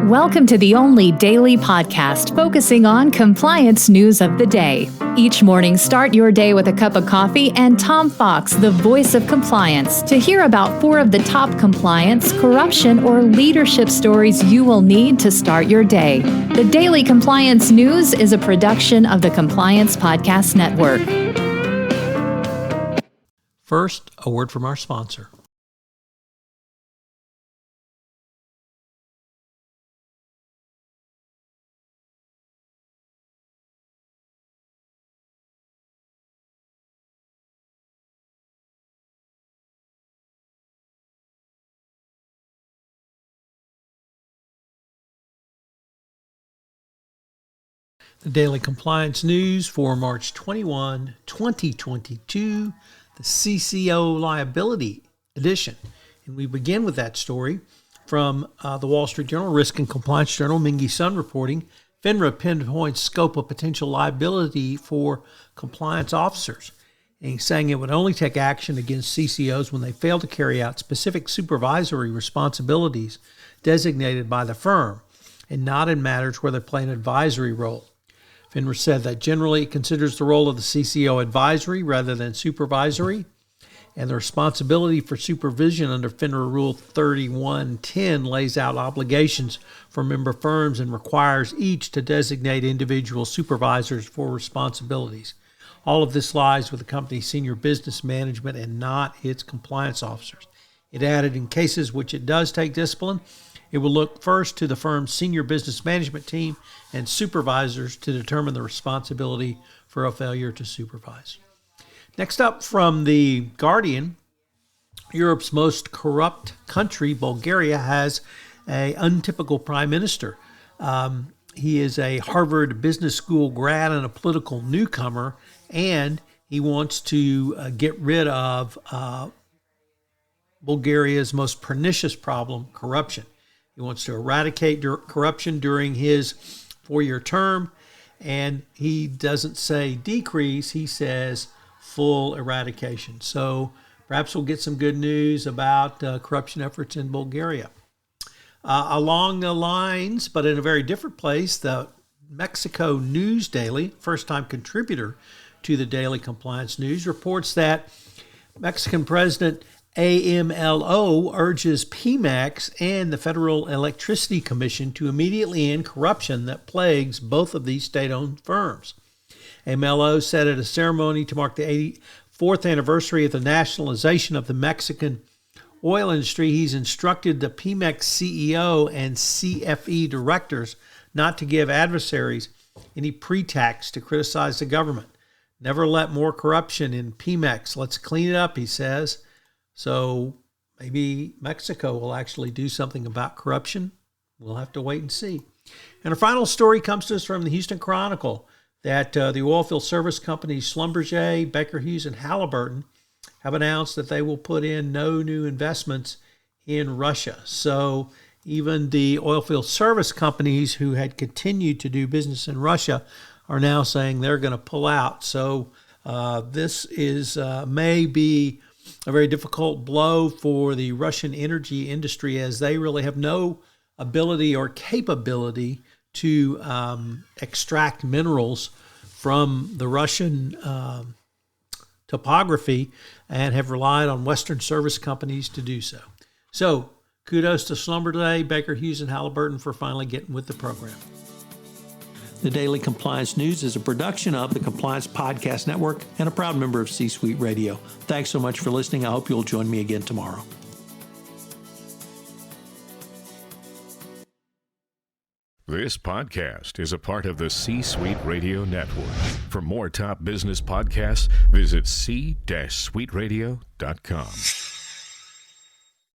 Welcome to the only daily podcast focusing on compliance news of the day. Each morning, start your day with a cup of coffee and Tom Fox, the voice of compliance, to hear about 4 of the top compliance, corruption, or leadership stories you will need to start your day. The Daily Compliance News is a production of the Compliance Podcast Network. First, a word from our sponsor. The Daily Compliance News for March 21, 2022, the CCO Liability edition. And we begin with that story from the Wall Street Journal, Risk and Compliance Journal, Mingy Sun reporting, FINRA pinpoints scope of potential liability for compliance officers. And he's saying it would only take action against CCOs when they fail to carry out specific supervisory responsibilities designated by the firm, and not in matters where they play an advisory role. FINRA said that generally it considers the role of the CCO advisory rather than supervisory, and the responsibility for supervision under FINRA Rule 3110 lays out obligations for member firms and requires each to designate individual supervisors for responsibilities. All of this lies with the company's senior business management and not its compliance officers. It added, in cases which it does take discipline, it will look first to the firm's senior business management team and supervisors to determine the responsibility for a failure to supervise. Next up from The Guardian, Europe's most corrupt country, Bulgaria, has an untypical prime minister. He is a Harvard Business School grad and a political newcomer, and he wants to get rid of Bulgaria's most pernicious problem, corruption. He wants to eradicate corruption during his 4-year term, and he doesn't say decrease, he says full eradication. So perhaps we'll get some good news about corruption efforts in Bulgaria. Along the lines, but in a very different place, the Mexico News Daily, first-time contributor to the Daily Compliance News, reports that Mexican President AMLO urges Pemex and the Federal Electricity Commission to immediately end corruption that plagues both of these state-owned firms. AMLO said at a ceremony to mark the 84th anniversary of the nationalization of the Mexican oil industry, he's instructed the Pemex CEO and CFE directors not to give adversaries any pretext to criticize the government. Never let more corruption in Pemex. Let's clean it up, he says. So maybe Mexico will actually do something about corruption. We'll have to wait and see. And our final story comes to us from the Houston Chronicle that the oilfield service companies Schlumberger, Baker Hughes, and Halliburton have announced that they will put in no new investments in Russia. So even the oilfield service companies who had continued to do business in Russia are now saying they're going to pull out. So this is may be a very difficult blow for the Russian energy industry, as they really have no ability or capability to extract minerals from the Russian topography and have relied on Western service companies to do so. So kudos to Schlumberger, Baker Hughes, and Halliburton for finally getting with the program. The Daily Compliance News is a production of the Compliance Podcast Network and a proud member of C-Suite Radio. Thanks so much for listening. I hope you'll join me again tomorrow. This podcast is a part of the C-Suite Radio Network. For more top business podcasts, visit c-suiteradio.com.